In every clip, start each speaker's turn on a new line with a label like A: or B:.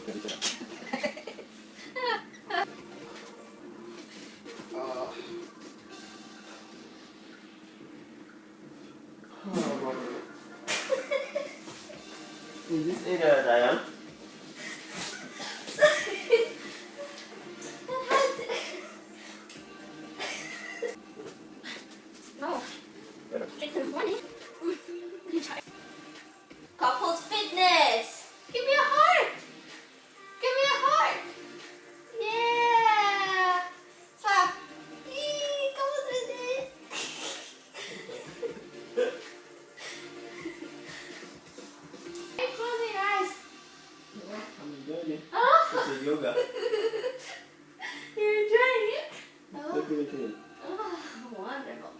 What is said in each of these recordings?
A: Is this area, Diane?
B: No. Drink in the morning. Couples fitness. Give me a heart. Give me a heart. Yeah. Slap. Yee, couples fitness. Hey, close your eyes.
A: I'm enjoying it.
B: Oh.
A: This is yoga.
B: You're enjoying it?
A: Look at it.
B: Oh, wonderful.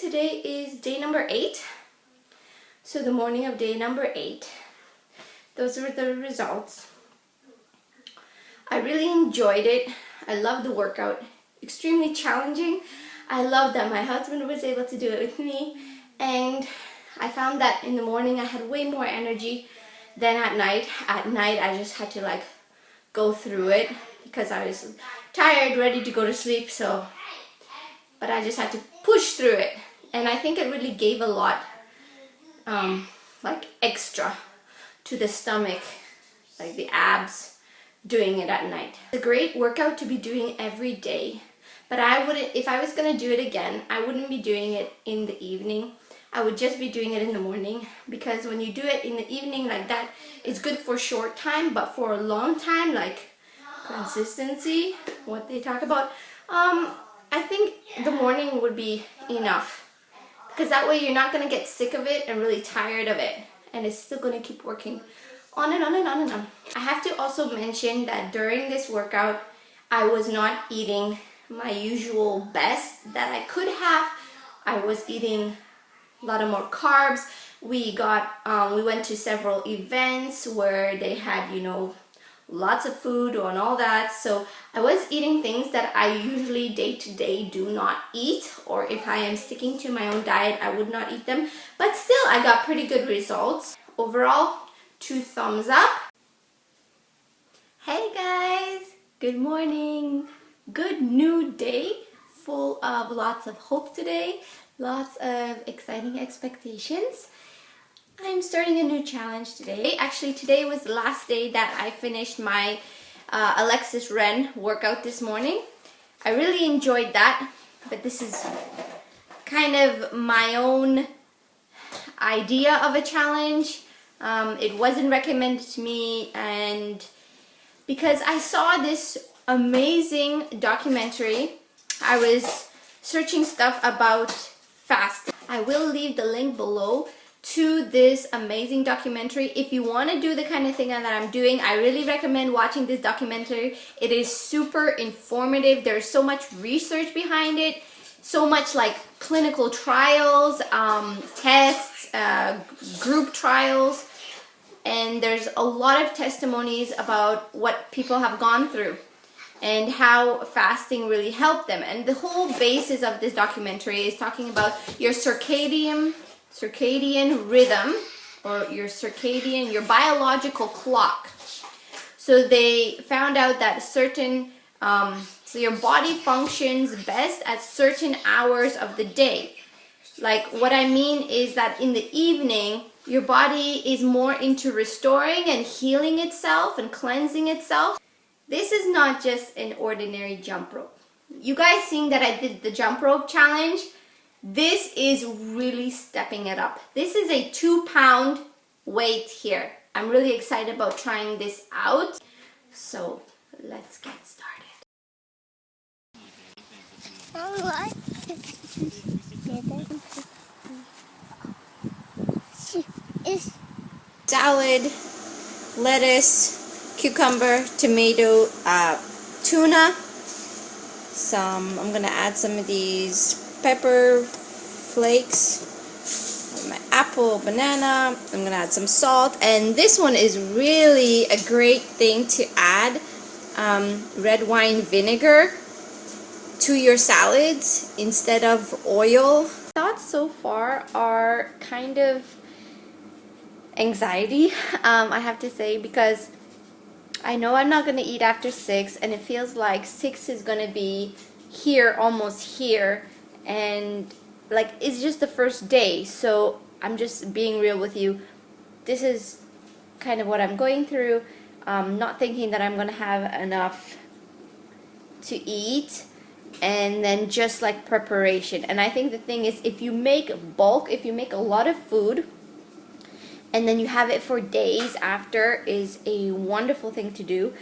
B: Today is day number 8. So the morning of day number 8, those were the results. I really enjoyed it. I loved the workout. Extremely challenging. I love that my husband was able to do it with me, and I found that in the morning I had way more energy than at night. At night I just had to like go through it because I was tired, ready to go to sleep, but I just had to push through it. And I think it really gave a lot like extra to the stomach, like the abs, doing it at night. It's a great workout to be doing every day, but I wouldn't, if I was going to do it again, I wouldn't be doing it in the evening. I would just be doing it in the morning, because when you do it in the evening like that, it's good for a short time, but for a long time, like consistency, what they talk about, I think the morning would be enough. Because that way you're not going to get sick of it and really tired of it. And it's still going to keep working on and on and on and on. I have to also mention that during this workout, I was not eating my usual best that I could have. I was eating a lot of more carbs. We went to several events where they had, you know, lots of food and all that, so I was eating things that I usually day to day do not eat, or if I am sticking to my own diet I would not eat them, but still I got pretty good results. Overall, 2 thumbs up. Hey guys, good morning. Good new day, full of lots of hope today, lots of exciting expectations. I'm starting a new challenge today. Actually, today was the last day that I finished my Alexis Ren workout this morning. I really enjoyed that, but this is kind of my own idea of a challenge. It wasn't recommended to me, and because I saw this amazing documentary, I was searching stuff about fasting. I will leave the link below to this amazing documentary. If you want to do the kind of thing that I'm doing, I really recommend watching this documentary. It is super informative. There's so much research behind it, so much like clinical trials, tests, group trials, and there's a lot of testimonies about what people have gone through and how fasting really helped them. And the whole basis of this documentary is talking about your circadian rhythm, or your biological clock. So they found out that so your body functions best at certain hours of the day. Like, what I mean is that in the evening, your body is more into restoring and healing itself and cleansing itself. This is not just an ordinary jump rope. You guys seen that I did the jump rope challenge? This is really stepping it up. This is a 2-pound weight here. I'm really excited about trying this out. So let's get started. Salad, lettuce, cucumber, tomato, tuna, I'm gonna add some of these pepper flakes, my apple, banana. I'm gonna add some salt, and this one is really a great thing to add red wine vinegar to your salads instead of oil. Thoughts so far are kind of anxiety, I have to say, because I know I'm not gonna eat after 6, and it feels like 6 is gonna be here, almost here, and like it's just the first day. So I'm just being real with you. This is kind of what I'm going through. Not thinking that I'm gonna have enough to eat, and then just like preparation. And I think the thing is, if you make bulk, if you make a lot of food and then you have it for days after, is a wonderful thing to do.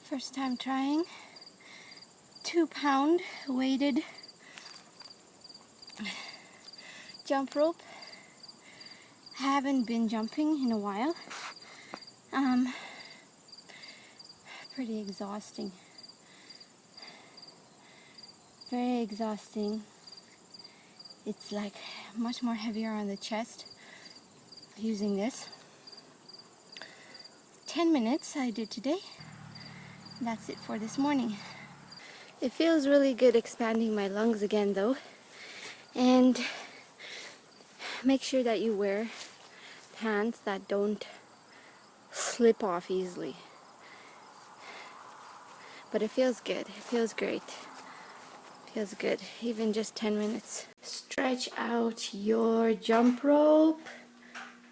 B: First time trying 2-pound weighted jump rope. Haven't been jumping in a while. Pretty exhausting. Very exhausting. It's like much more heavier on the chest using this. 10 minutes I did today. That's it for this morning. It feels really good expanding my lungs again though. And make sure that you wear pants that don't slip off easily. But it feels good. It feels great. It feels good. Even just 10 minutes. Stretch out your jump rope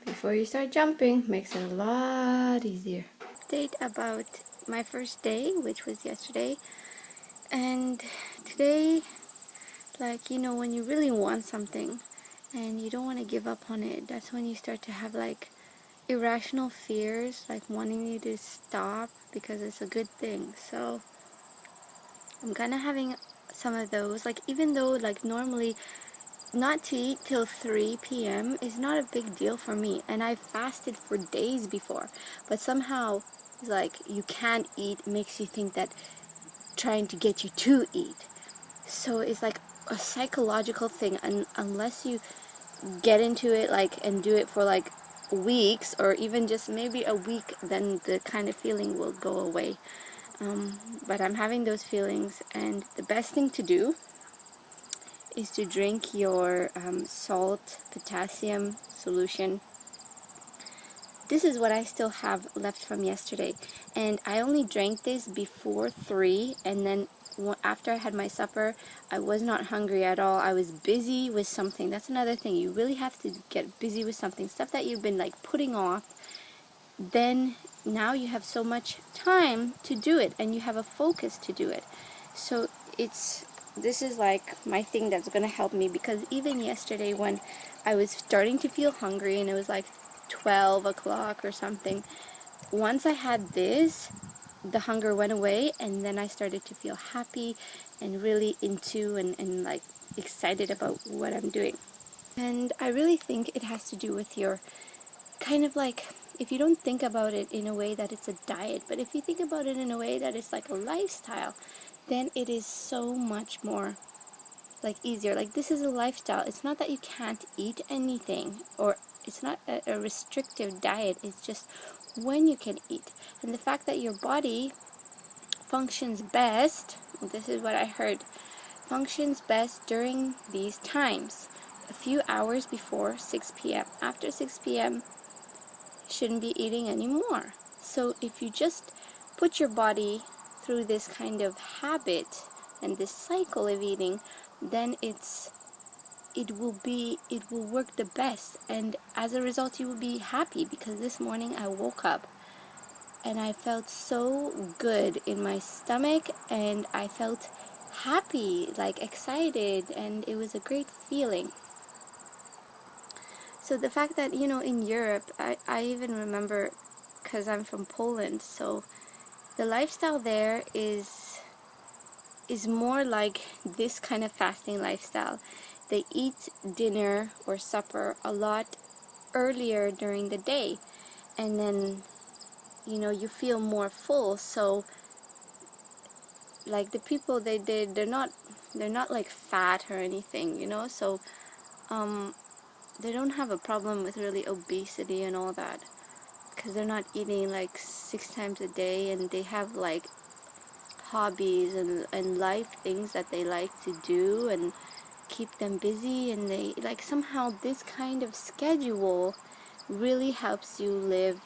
B: before you start jumping. Makes it a lot easier. Update about my first day, which was yesterday. And today, like, you know, when you really want something and you don't want to give up on it, that's when you start to have like irrational fears, like wanting you to stop because it's a good thing. So I'm kind of having some of those, like, even though like normally not to eat till 3 p.m. is not a big deal for me, and I fasted for days before, but somehow like you can't eat makes you think that trying to get you to eat. So it's like a psychological thing, and unless you get into it like and do it for like weeks or even just maybe a week, then the kind of feeling will go away. But I'm having those feelings, and the best thing to do is to drink your salt potassium solution. This is what I still have left from yesterday, and I only drank this before 3, and then after I had my supper, I was not hungry at all. I was busy with something. That's another thing. You really have to get busy with something, stuff that you've been like putting off. Then now you have so much time to do it, and you have a focus to do it. So this is like my thing that's going to help me, because even yesterday when I was starting to feel hungry and it was like 12 o'clock or something, once I had this, the hunger went away, and then I started to feel happy and really into and like excited about what I'm doing. And I really think it has to do with your kind of like, if you don't think about it in a way that it's a diet, but if you think about it in a way that it's like a lifestyle, then it is so much more like easier. Like, this is a lifestyle. It's not that you can't eat anything, or it's not a restrictive diet. It's just when you can eat. And the fact that your body functions best, this is what I heard, functions best during these times. A few hours before 6 p.m. After 6 p.m., shouldn't be eating anymore. So if you just put your body through this kind of habit and this cycle of eating, then it will work the best, and as a result you will be happy. Because this morning I woke up and I felt so good in my stomach, and I felt happy, like excited, and it was a great feeling. So the fact that, you know, in Europe, I even remember, because I'm from Poland, so the lifestyle there is more like this kind of fasting lifestyle. they eat dinner or supper a lot earlier during the day, and then you feel more full. So like the people, they're not like fat or anything, so they don't have a problem with really obesity and all that, because they're not eating like 6 times a day, and they have like hobbies and life things that they like to do and keep them busy, and they like somehow this kind of schedule really helps you live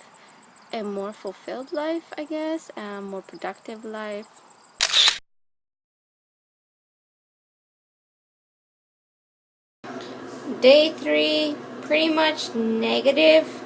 B: a more fulfilled life, I guess, a more productive life. Day 3, pretty much negative.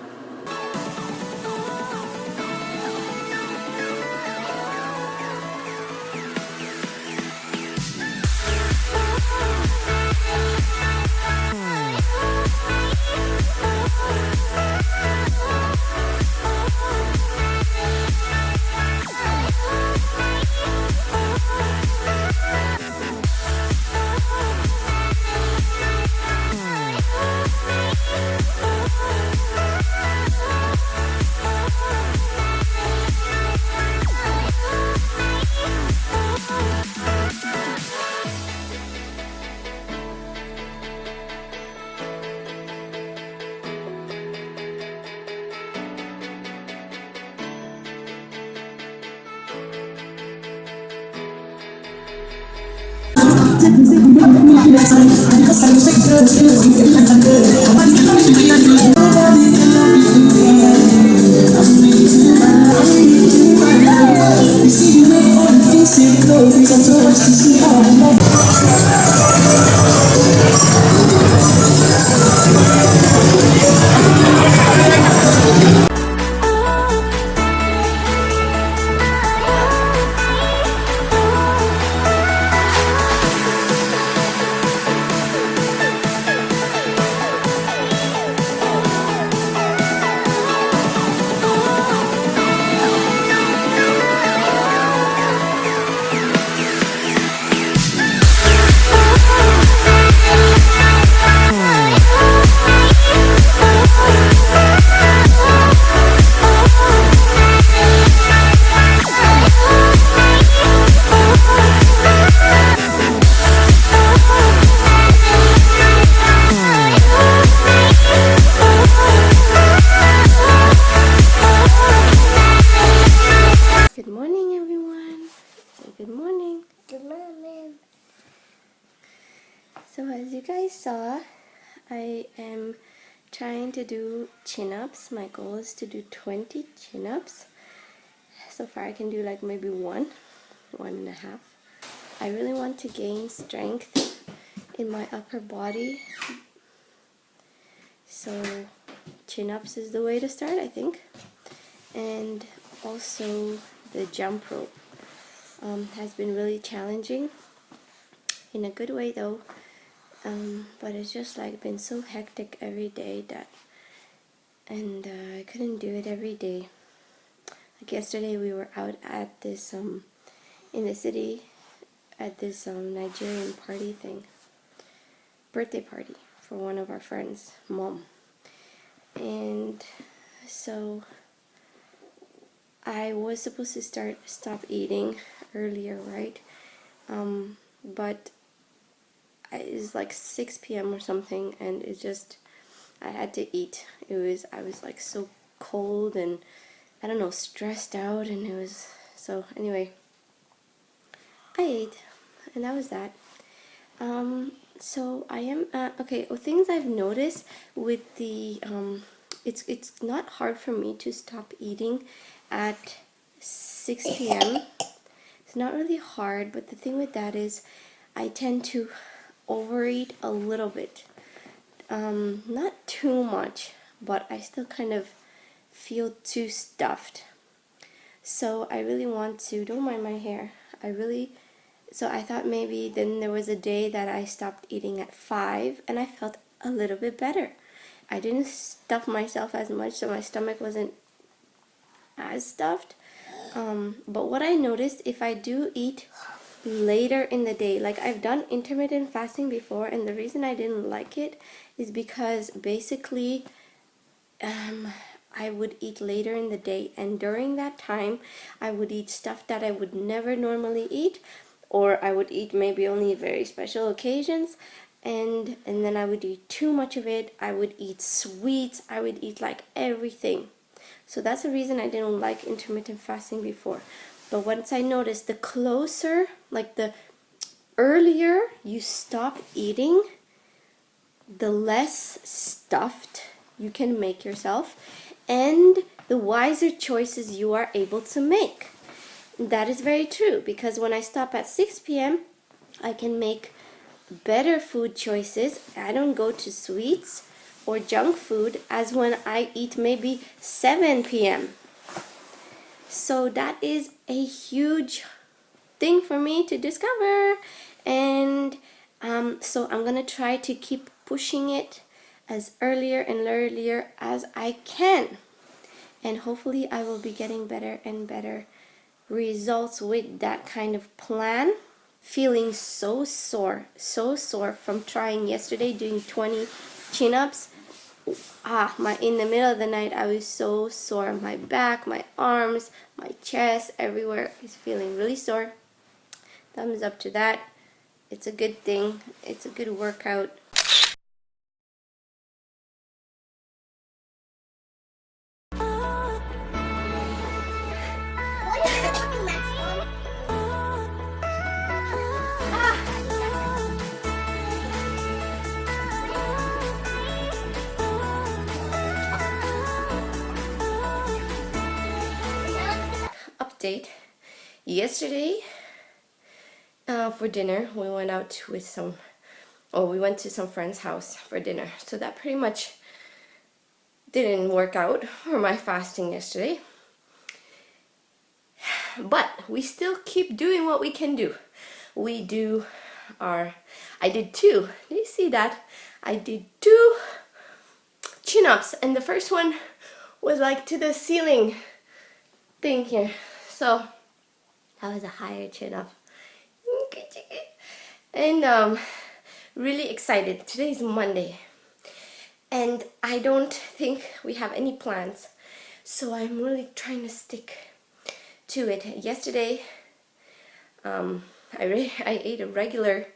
B: Good morning, everyone. Say good morning.
C: Good morning.
B: So as you guys saw, I am trying to do chin-ups. My goal is to do 20 chin-ups. So far I can do like maybe one and a half. I really want to gain strength in my upper body. So chin-ups is the way to start, I think. And also the jump rope has been really challenging, in a good way though, but it's just like been so hectic every day that, and I couldn't do it every day. Like yesterday we were out at this in the city at this Nigerian party thing, birthday party for one of our friends' mom, and so I was supposed to stop eating earlier, right? But it's like 6 p.m. or something, and it just, I had to eat. I was like so cold and I don't know, stressed out, and it was, so anyway, I ate, and that was that. So I am, okay, well, things I've noticed with the, it's not hard for me to stop eating at 6 p.m. It's not really hard, but the thing with that is I tend to overeat a little bit. Not too much, but I still kind of feel too stuffed. So I really want to, don't mind my hair, so I thought maybe then there was a day that I stopped eating at 5 and I felt a little bit better. I didn't stuff myself as much, so my stomach wasn't as stuffed. But what I noticed, if I do eat later in the day. Like, I've done intermittent fasting before, and the reason I didn't like it is because basically I would eat later in the day, and during that time I would eat stuff that I would never normally eat, or I would eat maybe only very special occasions, and then I would eat too much of it. I would eat sweets, I would eat like everything. So that's the reason I didn't like intermittent fasting before. But once I noticed, the closer, like the earlier you stop eating, the less stuffed you can make yourself, and the wiser choices you are able to make. That is very true, because when I stop at 6 p.m., I can make better food choices. I don't go to sweets or junk food as when I eat maybe 7 p.m. So that is a huge thing for me to discover, and so I'm gonna try to keep pushing it as earlier and earlier as I can, and hopefully I will be getting better and better results with that kind of plan. Feeling so sore from trying yesterday, doing 20 chin-ups. In the middle of the night I was so sore. My back, my arms, my chest, everywhere is feeling really sore. Thumbs up to that. It's a good thing. It's a good workout. Update. Yesterday, for dinner, we went out with we went to some friend's house for dinner. So that pretty much didn't work out for my fasting yesterday. But we still keep doing what we can do. I did 2. Do you see that? I did 2 chin-ups, and the first one was like to the ceiling thing here. So that was a higher chin-up. And really excited. Today's Monday, and I don't think we have any plans, so I'm really trying to stick to it. Yesterday I ate a regular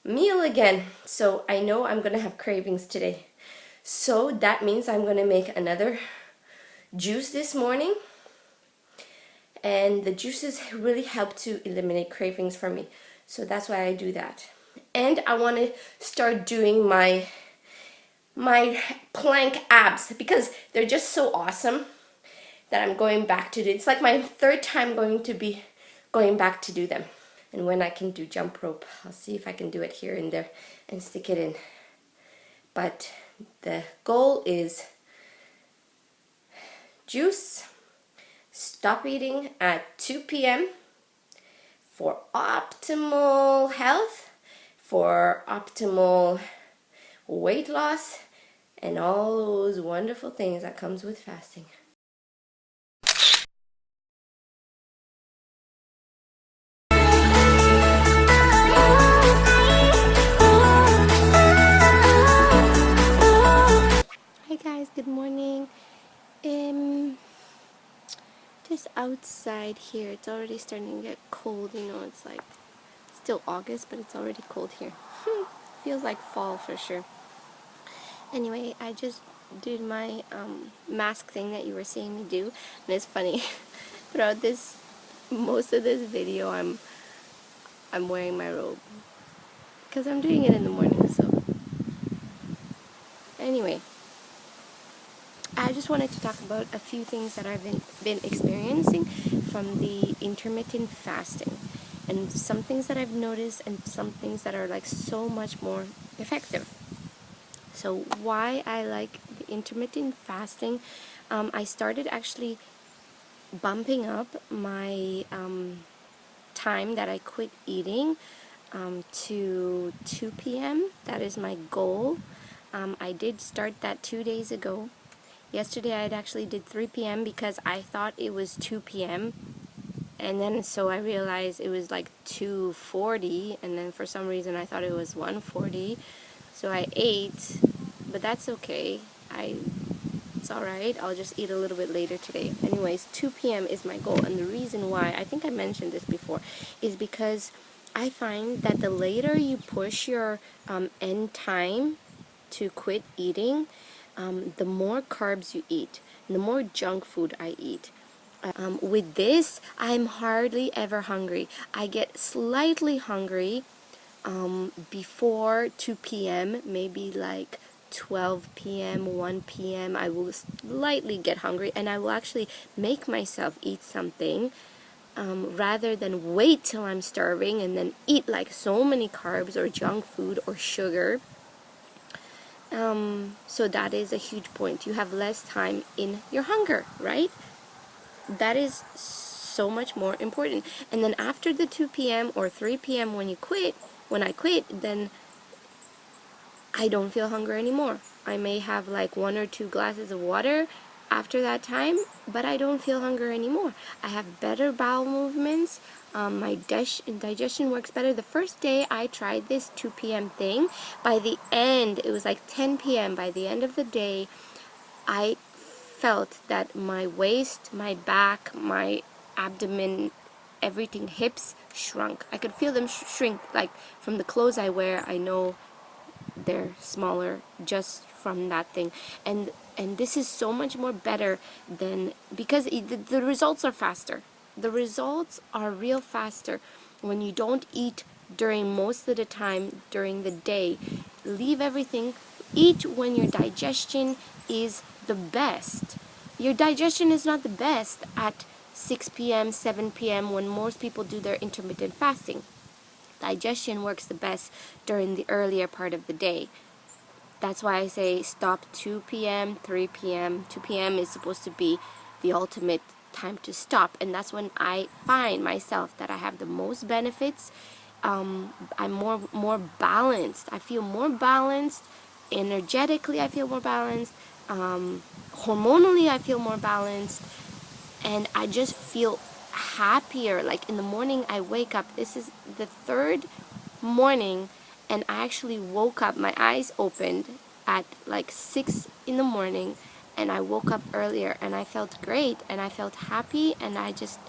B: meal again, so I know I'm gonna have cravings today. So that means I'm gonna make another juice this morning, and the juices really help to eliminate cravings for me. So that's why I do that. And I want to start doing my plank abs, because they're just so awesome that I'm going back to do. It's like my 3rd time going back to do them. And when I can do jump rope, I'll see if I can do it here and there and stick it in. But the goal is juice, stop eating at 2 p.m. for optimal health, for optimal weight loss, and all those wonderful things that comes with fasting. Hi guys, good morning. Just outside here, it's already starting to get cold. You know, it's like still August, but it's already cold here. Feels like fall for sure. Anyway, I just did my mask thing that you were seeing me do, and it's funny. Throughout most of this video, I'm wearing my robe because I'm doing it in the morning. So anyway, I just wanted to talk about a few things that I've been experiencing from the intermittent fasting, and some things that I've noticed and some things that are like so much more effective. So why I like the intermittent fasting, I started actually bumping up my time that I quit eating to 2 p.m. That is my goal. I did start that 2 days ago. Yesterday I actually did 3 p.m. because I thought it was 2 p.m. And then so I realized it was like 2:40, and then for some reason I thought it was 1:40. So I ate, but that's okay. It's alright. I'll just eat a little bit later today. Anyways, 2 p.m. is my goal. And the reason why, I think I mentioned this before, is because I find that the later you push your end time to quit eating, the more carbs you eat, and the more junk food I eat. With this, I'm hardly ever hungry. I get slightly hungry before 2 p.m., maybe like 12 p.m., 1 p.m. I will slightly get hungry, and I will actually make myself eat something rather than wait till I'm starving and then eat like so many carbs or junk food or sugar. So that is a huge point. You have less time in your hunger, right? That is so much more important. And then after the 2 p.m. or 3 p.m. when I quit, then I don't feel hunger anymore. I may have like 1 or 2 glasses of water after that time, but I don't feel hunger anymore. I have better bowel movements. My digestion works better. The first day I tried this 2 p.m. thing, by the end, it was like 10 p.m. By the end of the day, I felt that my waist, my back, my abdomen, everything, hips shrunk. I could feel them shrink. Like from the clothes I wear, I know they're smaller just from that thing. And this is so much more better than, because the results are faster. The results are real faster when you don't eat during most of the time during the day. Leave everything. Eat when your digestion is the best. Your digestion is not the best at 6 p.m., 7 p.m. when most people do their intermittent fasting. Digestion works the best during the earlier part of the day. That's why I say stop 2 p.m., 3 p.m. 2 p.m. is supposed to be the ultimate time to stop. And that's when I find myself that I have the most benefits. I'm more balanced. I feel more balanced. Energetically, I feel more balanced. Hormonally, I feel more balanced. And I just feel happier. Like in the morning I wake up, this is the 3rd morning, and I actually woke up, my eyes opened at like 6 in the morning, and I woke up earlier, and I felt great, and I felt happy, and I just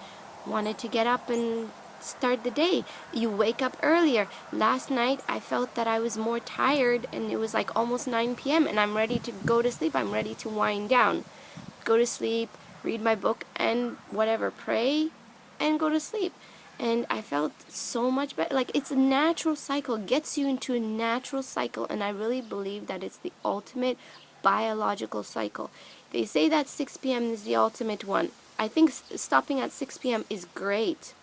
B: wanted to get up and start the day. You wake up earlier. Last night I felt that I was more tired, and it was like almost 9 p.m. and I'm ready to go to sleep. I'm ready to wind down, go to sleep, read my book, and whatever, pray, and go to sleep. And I felt so much better. Like, it's a natural cycle. It gets you into a natural cycle, and I really believe that it's the ultimate biological cycle. They say that 6 p.m. is the ultimate one. I think stopping at 6 p.m. is great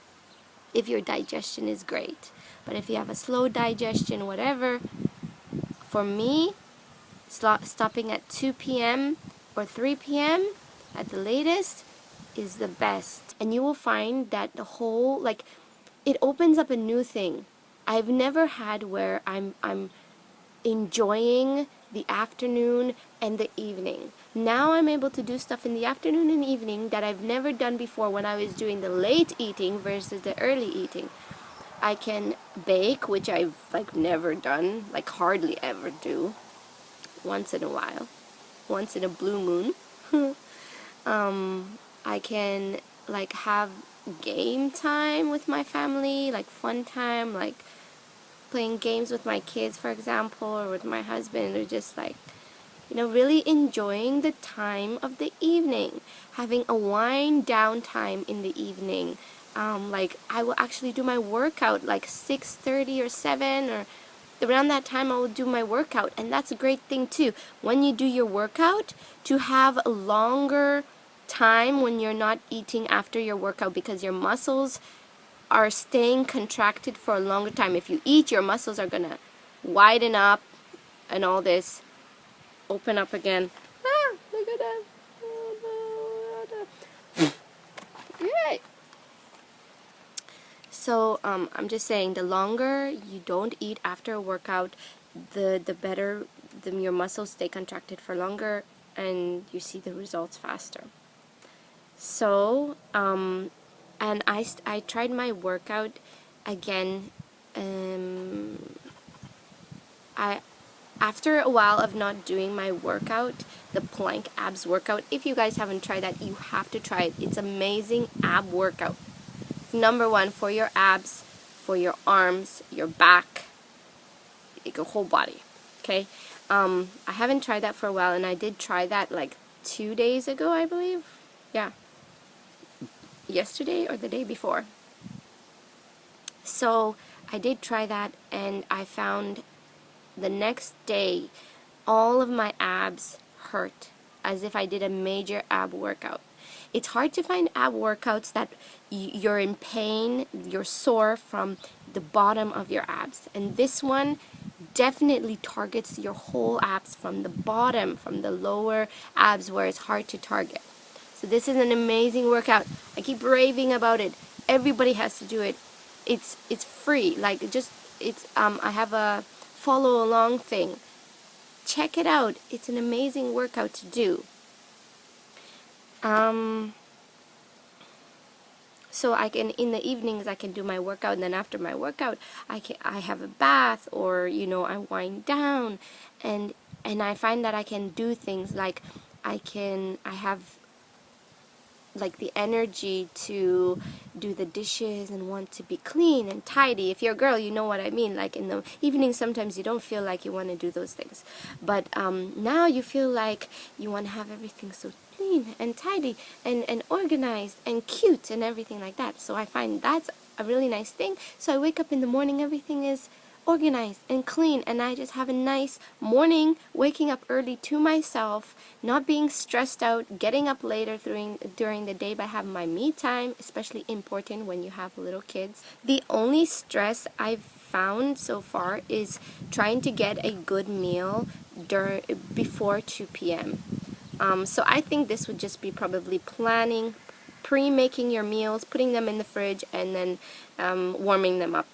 B: if your digestion is great. But if you have a slow digestion, whatever, for me, stopping at 2 p.m. or 3 p.m. at the latest is the best. And you will find that the whole, like, it opens up a new thing. I've never had where I'm enjoying the afternoon and the evening. Now I'm able to do stuff in the afternoon and evening that I've never done before when I was doing the late eating versus the early eating. I can bake, which I've like never done, like hardly ever do, once in a while, once in a blue moon. I can like have game time with my family, like fun time, like playing games with my kids, for example, or with my husband, or just like, you know, really enjoying the time of the evening, having a wind down time in the evening. Like I will actually do my workout like 6:30 or 7, or around that time I will do my workout. And that's a great thing too, when you do your workout, to have a longer time when you're not eating after your workout, because your muscles are staying contracted for a longer time. If you eat, your muscles are gonna widen up and all this, open up again. Look at that. Right. So I'm just saying, the longer you don't eat after a workout, the better your muscles stay contracted for longer, and you see the results faster. So and I tried my workout again. I After a while of not doing my workout, the plank abs workout, if you guys haven't tried that, you have to try it. It's amazing ab workout. It's number one for your abs, for your arms, your back, your whole body. Okay, I haven't tried that for a while, and I did try that like 2 days ago, I believe. Yeah, yesterday or the day before. So I did try that, and I found the next day all of my abs hurt, as if I did a major ab workout. It's hard to find ab workouts that you're in pain, you're sore from the bottom of your abs, and this one definitely targets your whole abs from the bottom, from the lower abs where it's hard to target. So this is an amazing workout. I keep raving about it. Everybody has to do it. It's free. Like, I have a follow along thing. Check it out. It's an amazing workout to do. So I can, in the evenings, I can do my workout, and then after my workout, I have a bath, or I wind down, and I find that I can do things like I have like the energy to do the dishes and want to be clean and tidy. If you're a girl, you know what I mean. Like in the evening, sometimes you don't feel like you want to do those things, but now you feel like you want to have everything so clean and tidy and organized and cute and everything like that. So I find that's a really nice thing. So I wake up in the morning, everything is organized and clean, and I just have a nice morning, waking up early to myself, not being stressed out, getting up later during the day by having my me time, especially important when you have little kids. The only stress I've found so far is trying to get a good meal before 2 p.m. So I think this would just be probably planning, pre-making your meals, putting them in the fridge, and then warming them up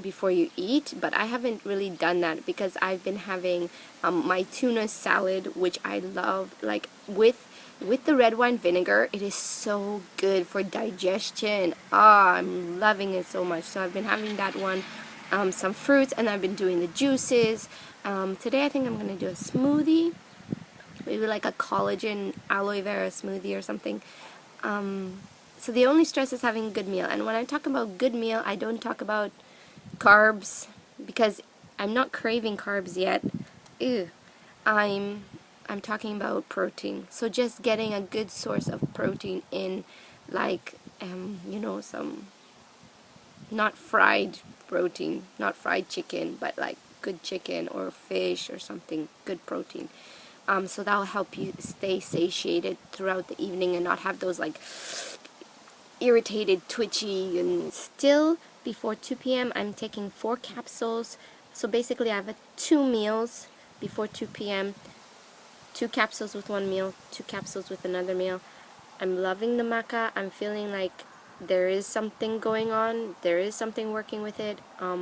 B: before you eat. But I haven't really done that because I've been having my tuna salad, which I love, like with the red wine vinegar. It is so good for digestion. I'm loving it so much. So I've been having that one, some fruits, and I've been doing the juices. Today I think I'm gonna do a smoothie, maybe like a collagen aloe vera smoothie or something. So the only stress is having a good meal, and when I talk about good meal, I don't talk about carbs, because I'm not craving carbs yet. Ew. I'm talking about protein. So just getting a good source of protein in, like some not fried protein, not fried chicken, but like good chicken or fish or something, good protein. So that'll help you stay satiated throughout the evening and not have those like irritated, twitchy, and still. Before 2 p.m. I'm taking 4 capsules. So basically I have 2 meals before 2 p.m. 2 capsules with one meal, 2 capsules with another meal. I'm loving the maca. I'm feeling like there is something going on. There is something working with it. I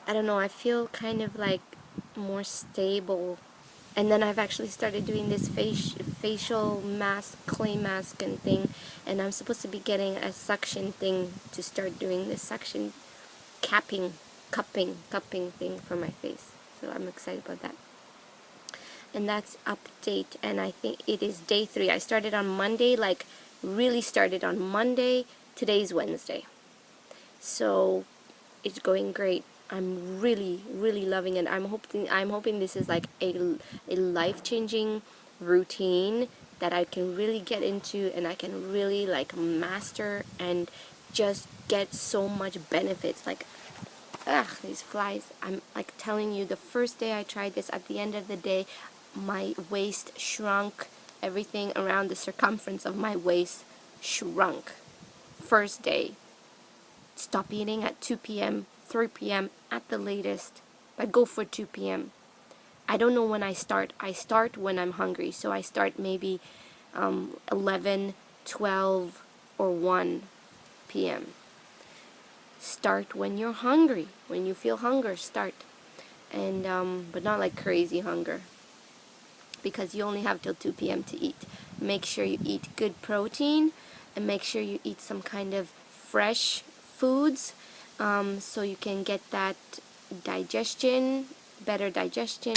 B: don't know. I feel kind of like more stable. And then I've actually started doing this facial mask, clay mask and thing, and I'm supposed to be getting a suction thing to start doing this suction cupping thing for my face. So I'm excited about that. And that's update, and I think it is day 3. I started on Monday, like really started on Monday. Today's Wednesday. So it's going great. I'm really, really loving it. I'm hoping this is like a life-changing routine that I can really get into, and I can really like master and just get so much benefits. Like, these flies. I'm like telling you, the first day I tried this, at the end of the day, my waist shrunk. Everything around the circumference of my waist shrunk. First day. Stop eating at 2 p.m., 3 p.m. at the latest, but go for 2 p.m. I don't know when I start. I start when I'm hungry, so I start maybe 11, 12, or 1 p.m. Start when you're hungry. When you feel hunger, start. And but not like crazy hunger, because you only have till 2 p.m. to eat. Make sure you eat good protein, and make sure you eat some kind of fresh foods, so you can get that digestion, better digestion.